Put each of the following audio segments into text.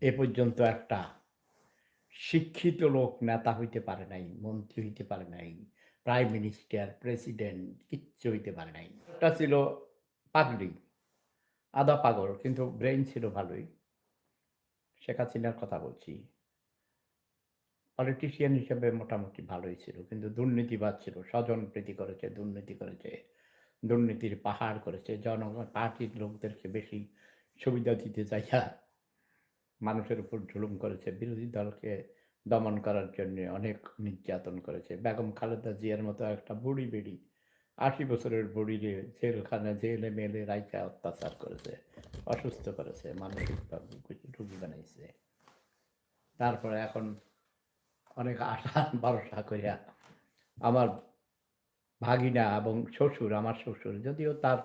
এ পর্যন্ত একটা শিক্ষিত লোক নেতা হইতে পারে নাই, মন্ত্রী হইতে পারে নাই, প্রাইম মিনিস্টার, প্রেসিডেন্ট কিচ্ছু হইতে পারে নাই। ওটা ছিল পাগড়ি, আধা পাগল কিন্তু ব্রেইন ছিল ভালোই। শেখ হাসিনার কথা বলছি। পলিটিশিয়ান হিসেবে মোটামুটি ভালোই ছিল। কিন্তু দুর্নীতিবাজ ছিল। স্বজনপ্রীতি করেছে, দুর্নীতি করেছে, দুর্নীতির পাহাড় করেছে। জনগণ পার্টির লোকদেরকে বেশি সুবিধা দিতে চাইয়া মানুষের উপর জুলুম করেছে। বিরোধী দলকে দমন করার জন্যে অনেক নির্যাতন করেছে। বেগম খালেদা জিয়ার মতো একটা বুড়ি বেড়ি ৮০ বছরের বুড়িরে জেলখানায় জেলে-মেলে রাইখা অত্যাচার করেছে, অসুস্থ করেছে, মানসিকভাবে রোগী বানাইছে। তারপরে এখন অনেক আশা ভরসা কইরা আমার ভাগিনা এবং শ্বশুর, আমার শ্বশুর যদিও তার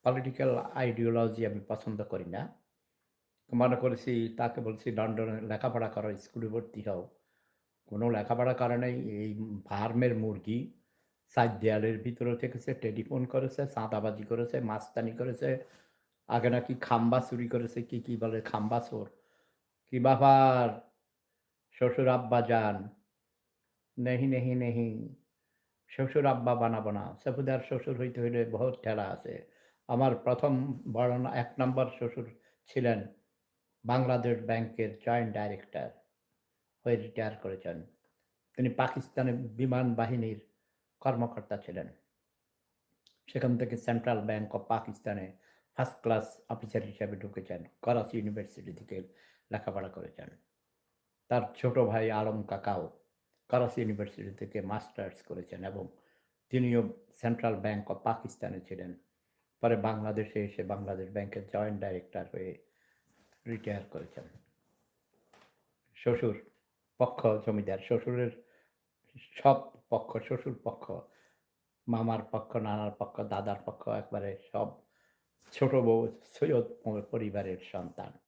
পলিটিক্যাল আইডিওলজি আমি পছন্দ করি না। মনে করেছি তাকে বলছি লন্ডনে লেখাপড়া করো, স্কুলে ভর্তি হও। কোনো লেখাপড়া করে নাই। এই ফার্মের মুরগি ৪ দেয়ালের ভিতরে থেকেছে, টেলিফোন করেছে, চাঁদাবাজি করেছে, মাস্তানি করেছে। আগে নাকি খাম্বা চুরি করেছে, কি বলে খাম্বা চোর। কি ব্যাপার শ্বশুর আব্বাজান? নেহি, নেহি, নেহি। শ্বশুর আব্বা বানাবো না। সফুদার শ্বশুর হইতে হইলে বহুত ঠেলা আছে। আমার ১ম বড় ১ নাম্বার শ্বশুর ছিলেন বাংলাদেশ ব্যাংকের জয়েন্ট ডাইরেক্টর হয়ে রিটায়ার করেছেন। তিনি পাকিস্তানের বিমান বাহিনীর কর্মকর্তা ছিলেন। সেখান থেকে সেন্ট্রাল ব্যাংক অফ পাকিস্তানে ফার্স্ট ক্লাস অফিসার হিসেবে ঢুকেছেন। করাচি ইউনিভার্সিটি থেকে লেখাপড়া করেছেন। তার ছোট ভাই আলম কাকাও করাচি ইউনিভার্সিটি থেকে মাস্টার্স করেছেন এবং তিনিও সেন্ট্রাল ব্যাংক অফ পাকিস্তানে ছিলেন। পরে বাংলাদেশে এসে বাংলাদেশ ব্যাংকের জয়েন্ট ডাইরেক্টর হয়ে রিটায়ার করেছেন। শ্বশুর পক্ষ জমিদার। শ্বশুরের সব পক্ষ, শ্বশুর পক্ষ, মামার পক্ষ, নানার পক্ষ, দাদার পক্ষ একবারে সব ছোট বউ সৈয়দ পরিবারের সন্তান।